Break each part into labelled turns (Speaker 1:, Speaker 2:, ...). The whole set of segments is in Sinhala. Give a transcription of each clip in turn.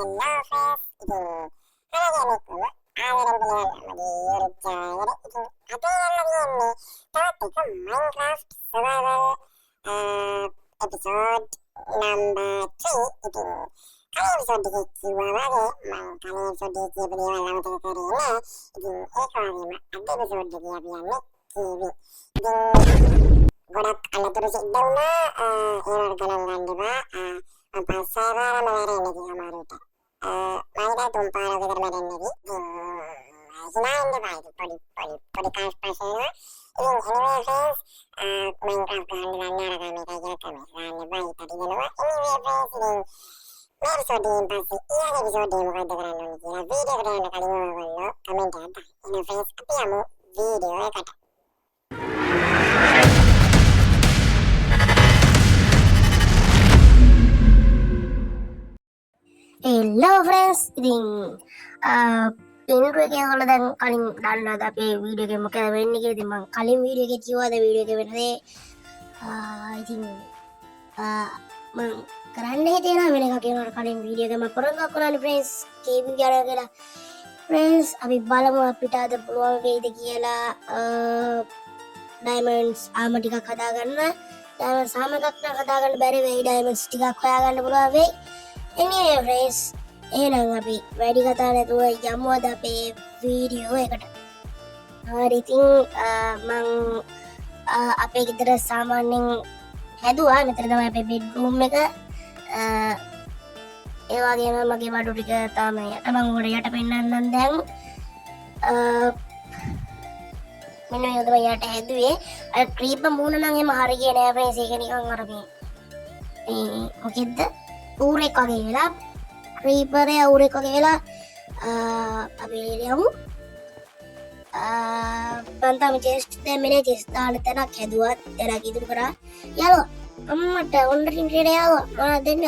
Speaker 1: Hello friends, itu halo Niku. Ada yang di YouTube channel itu. Apa yang lagi ini? Tapi ke Minecraft Survival episode number 3 itu. Kalian bisa dikiwa lagi, kalian bisa dikiwa beli lama terkari ini. Itu ekor 5 ada episode dia biar Niku. Itu godak anda terus dauna error galangan diba apa server melare lagi amaruta maida tumpara kita melare lagi hinain diba itu podcast pasena ini anyway friends Minecraft kan dengan nyara kami kayak kami kan diba tadi dulu anyway friends ini episode pasti iya episode mau kada kan ini video kada kali mau kami data ini friends tapi ya mau video kata
Speaker 2: Hello friends, ඉතින් ඉන්ට්‍රෝ එකේ ඔයාලා දැන් කලින් දන්නවද අපේ වීඩියෝ එකේ මොකද වෙන්නේ කියලා? ඉතින් මම කලින් වීඩියෝ එකේ කිව්වද වීඩියෝ එකේ වෙන්නේ ඉතින් මම කරන්න හිතේනා වෙන එකක් කියනකොට කලින් වීඩියෝ එකේ මම පොරොන්දුක් කරානේ friends කේවි ගාලා කියලා. friends අපි බලමු අපිට අද පුළුවන් වෙයිද කියලා ඩයමන්ඩ්ස් ආම ටිකක් හදාගන්න. ඩයමන්ඩ්ස් ආම එකක් නම් හදාගන්න බැරි වෙයි. ඩයමන්ඩ්ස් ටිකක් හොයාගන්න පුළුවන් වෙයි. Anyway friends, එහෙනම් අපි වැඩි කතා නැතුව යමු අද අපේ වීඩියෝ එකට. හරි ඉතින් මං අපේ ගෙදර සාමාන්‍යයෙන් හැදුවා. මෙතන තමයි අපේ බෙඩ්රූම් එක. ඒ වගේම මගේ වඩු ටික තාම යට මං උඩ යට පෙන්නන්නම් දැන්. මෙන්න මේක තමයි යට හැදුවේ. අර ක්‍රීපර් මූණ නම් එහෙම හරියන්නේ නෑ friends. ඒක නිකන් අර මේ මොකෙද්ද? ඌරෙක් වගේ වෙලා ක්‍රීපරේ ඌරෙක් වගේ වෙලා අපි යමු. පන්තම චෙස්ට් දෙන්නේ චෙස්ට් දාන්න තැනක් හැදුවා. එරක් ඉදිරි කරා. යාළුවා අම්මට ඔන්ඩරින් රේඩ් ආවා. මොනවද දෙන්න?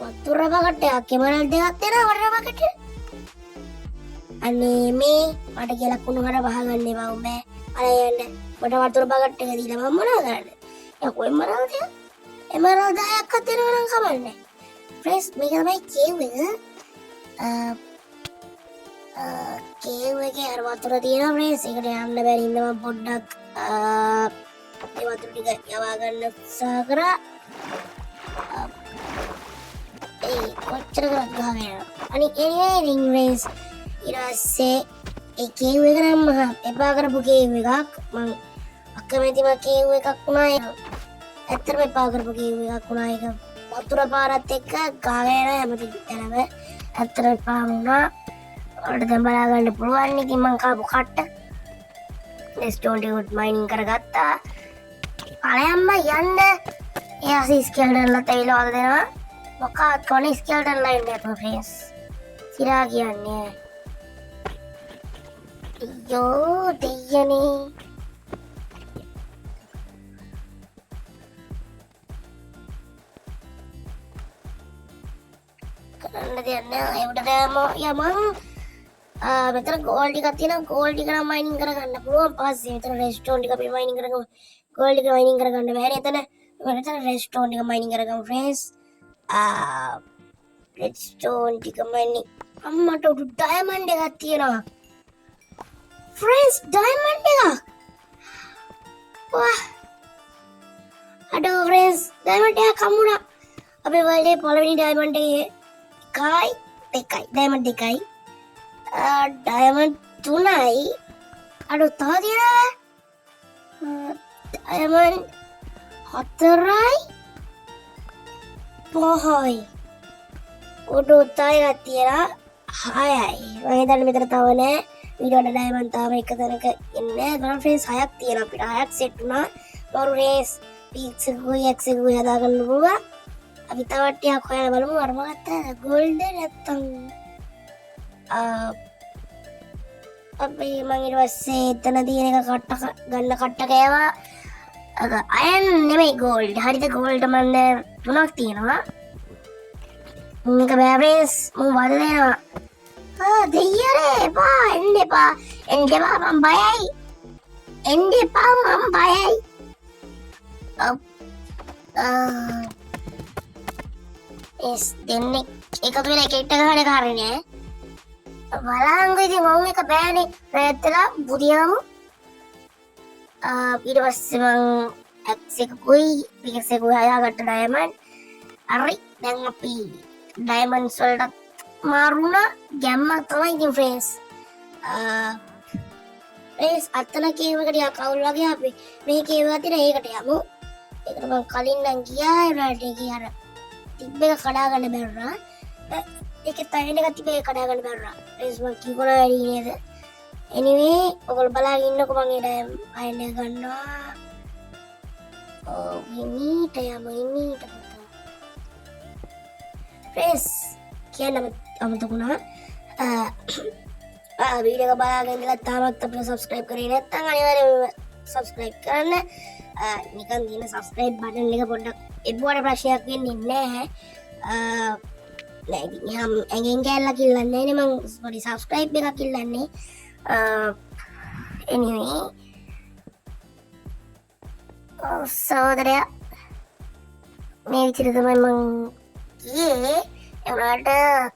Speaker 2: වතුර බකට්ටයක් කෙමරල් දෙකක් දෙනවා වතුර බකට්. අනේ මේ මට කියලා කුණු හර වහගන්න එපා උඹේ. අර යන්න. මට වතුර බකට් එක දීලා මම මොනවද කරන්නේ? යකෝ එමරල්ද? එමරල්ද 10ක් දෙනවා නම් කමන්නේ. ෆ්‍රෙස් මේක තමයි කේව් එක. කේව් එකේ අර වතුර තියෙනවා ෆ්‍රෙස්. ඒකට යන්න බැරි ඉඳ මම පොඩ්ඩක් ඒ වතුර ටික යවා ගන්න උත්සාහ කරා. ඒ කොච්චර කරත් ගහගෙන යනවා. අනිත් anyway ring race ඊට පස්සේ ඒ කේව් එක නම් මහා එපා කරපු කේව් එකක්. මම අකමැතිම කේව් එකක් වුණා ඒක. ඇත්තටම එපා කරපු කේව් එකක් වුණා ඒක. වතුර පාරත් එක්ක ගාගෙන යන හැමතිස්සෙම යනව. ඇත්තටම එපා වුණා. ඔයාලට දැන් බලා ගන්න පුළුවන්. ඉතින් මං කාපු කට්ට ස්ටෝන් ටික මයිනින් කරගත්තා. පළයන්ම යන්න. එයා ස්කෙල්ටන්ලා තේලවද දෙනවා. මොකක්ද කොනේ ස්කෙල්ටන් ලයින් එකක් ෆ්‍රෙන්ඩ්ස්. සිරා කියන්නේ. අයියෝ දෙයනේ. කරන්න දෙයක් නෑ. ඒකට යමන් මෙතන ගෝල්ඩ් ටිකක් තියෙනවා. ගෝල්ඩ් ටික නම් මයිනින් කරගන්න පුළුවන්. පස්සේ මෙතන රෙස්ටෝන් ටික අපි මයිනින් කරගමු. ගෝල්ඩ් ටික මයිනින් කරගන්න බැහැ. මෙතන රෙස්ටෝන් ටික මයිනින් කරගමු ෆ්‍රෙන්ඩ්ස්. රෙස්ටෝන් ටික මයිනින් අම්මට උඩු ඩයමන්ඩ් එකක් තියෙනවා. ෆ්‍රෙන්ඩ්ස් ඩයමන්ඩ් එකක්. වා. අඩෝ ෆ්‍රෙන්ඩ්ස් ඩයමන්ඩ් එකක් හම්බුණා. අපේ වලේ පළවෙනි ඩයමන්ඩ් එකේ දෙකයි ඩයමන්ඩ් දෙකයි ඩයමන්ඩ් 3යි අඩෝ තව තියෙනවා ඩයමන්ඩ් 4යි 5යි ඔඩෝ තව තියෙනවා 6යි. මම හිතන්නේ මෙතන තව නෑ. ඊළඟ ඩයමන්ඩ් තාම එක තැනක ඉන්නේ. ග්‍රෑන්ඩ් ෆ්‍රෙන්ඩ්ස් 6ක් තියෙනවා. අපිට 6ක් සෙට් වුණා. මරු රේස් පීක්ස් එකකුයි එක්ස් එකකුයි හදාගන්න පුළුවන්. අපි තව ටිකක් හොයලා බලමු. අර මොකක්ද ගෝල්ඩ් නැත්තම් අපි මං ඊට පස්සේ එතන තියෙන එක ගන්න කට්ට කෑවා. අයන් නෙමෙයි ගෝල්ඩ්. හරිද ගෝල්ඩ් මන් 3ක් තියෙනවා. මේක බෑ ෆ්‍රෙන්ඩ්ස්. මම වද දෙනවා. දෙයියනේ එපා එන්න එපා. එන්න එපා මම බයයි. එන්න එපා මම බයයි. ඒස් දෙන්නෙක් එකතු වෙලා එක ඉට්ට ගහන එක හරිනේ බලංග ඉතින් ඔවුන් එක බෑනේ රැත්තලා බුදියාමු ඊට පස්සේ මං ඇක්සෙකුයි පිකසෙකුයි හයාගත්ත ඩයමන්ඩ් හරි දැන් අපි ඩයමන්ඩ්ස් වලට මාරුණා ගැම්මක් තමයි ඉතින් ෆ්‍රෙන්ඩ්ස් ෆ්‍රෙන්ඩ්ස් අත්තන කේව් එක ටිකක් අවුල් වගේ අපි මේ කේව් එක තියෙන ඒකට යමු ඒකට මං කලින් නම් ගියා ඒකට ඒකේ අර තිබ්බ එක කඩා ගන්න බැරුණා ඒකේ තයින් එක තිබ්බ එක කඩා ගන්න බැරුණා ෆ්‍රෙන්ඩ්ස් මං කීකොල වැඩි නේද anyway ඔයගොල්ලෝ බලාගෙන ඉන්නකො මං ඒ අයන ගන්නවා ඉමීට ෆ්‍රෙන්ඩ්ස් කියන්න අමතකුණා වීඩියෝ එක බලාගෙන ඉඳලා තාමත් අපිට සබ්ස්ක්‍රයිබ් කරේ නැත්නම් අනිවාර්යයෙන්ම සබ්ස්ක්‍රයිබ් කරන්න නිකන් දින සබ්ස්ක්‍රයිබ් බටන් එක පොඩ්ඩක් එබ්බුවට ප්‍රශ්නයක් වෙන්නේ නැහැ නෑ ඉතින් යම් ඇඟෙන් කැල්ලක් ඉල්ලන්නේ නේ මං පොඩි සබ්ස්ක්‍රයිබ් එකක් ඉල්ලන්නේ anyway සහෝදරයා මේ විදිහට තමයි මං ගියේ එවනට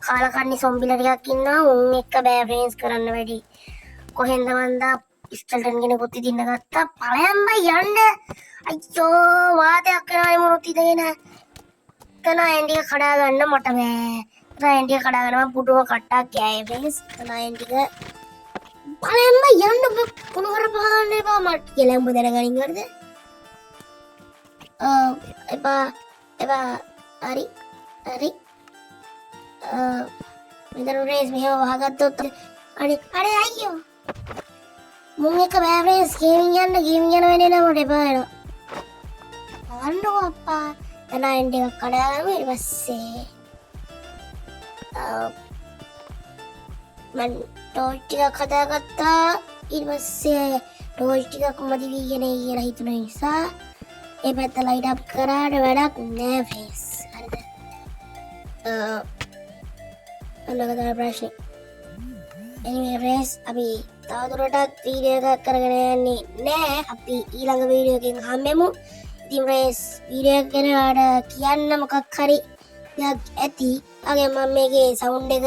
Speaker 2: කාලකන්ණි සොම්බිලා ටිකක් ඉන්නවා උන් එක්ක බෑ ෆ්‍රෙන්ඩ්ස් කරන්න වැඩි කොහෙන්ද මන්දා ස්කෙල්ටන් කෙනෙකුත් ඉදින්න ගත්තා පලයන් බයි යන්න අයියෝ වාතයක් කරානේ මොනොත් ඉදගෙන තන ඇන්ඩික කඩා ගන්න මට බෑ තන ඇන්ඩික කඩා ගන්න මම පුටුව කට්ටක් ගෑයේ ෆ්‍රෙන්ඩ්ස් තන ඇන්ඩික පලයන් බයි යන්න පුණු කර පහගන්න එපා මට කියලා උඹ දැනගනින් වරද එපා හරි මෙතන රේස් මෙහෙම වහගත්තොත් අනේ අයියෝ මුන් එක බෑ රේස් ගේමින් යන වෙන්නේ නෑ මට එපා වෙනවා අන්නෝ අප්පා එනයින් දෙක කඩාගමු ඊට පස්සේ මන් ටෝච් ටිකක් හදාගත්තා ඊට පස්සේ ටෝච් ටිකක් මදි වීගෙන කියලා හිතුන නිසා ඒ පැත්ත ලයිට් අප් කරාට වැඩක් නෑ ෆේස් හරිද අන්නකතර ප්‍රශ්නේ anyway friends අපි තවදුරටත් වීඩියෝ එකක් කරගෙන යන්නේ නෑ අපි ඊළඟ වීඩියෝ එකකින් හම්බෙමු ඉතින් friends වීඩියෝ එක ගැන ඔයාලට කියන්න මොකක් හරි දෙයක් ඇති අගේ මම මේකේ සවුන්ඩ් එක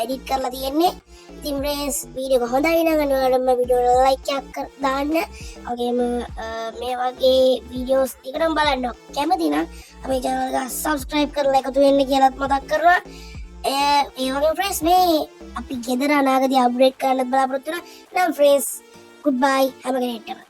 Speaker 2: එඩිට් කරලා තියෙන්නේ ඉතින් friends වීඩියෝ එක හොඳයි නම් ඔයාලම වීඩියෝ ලයික් එකක් දාන්න වගේම මේ වගේ වීඩියෝස් ටිකටම බලන්න කැමති නම් අපේ channel එක subscribe කරලා එකතු වෙන්න කියලාත් මතක් කරනවා ඒ වගේ friends මේ අපි ගෙදර අනාගතේ අප්ඩේට් කරන්න බලාපොරොත්තු වෙනවා නම් friends goodbye have a great day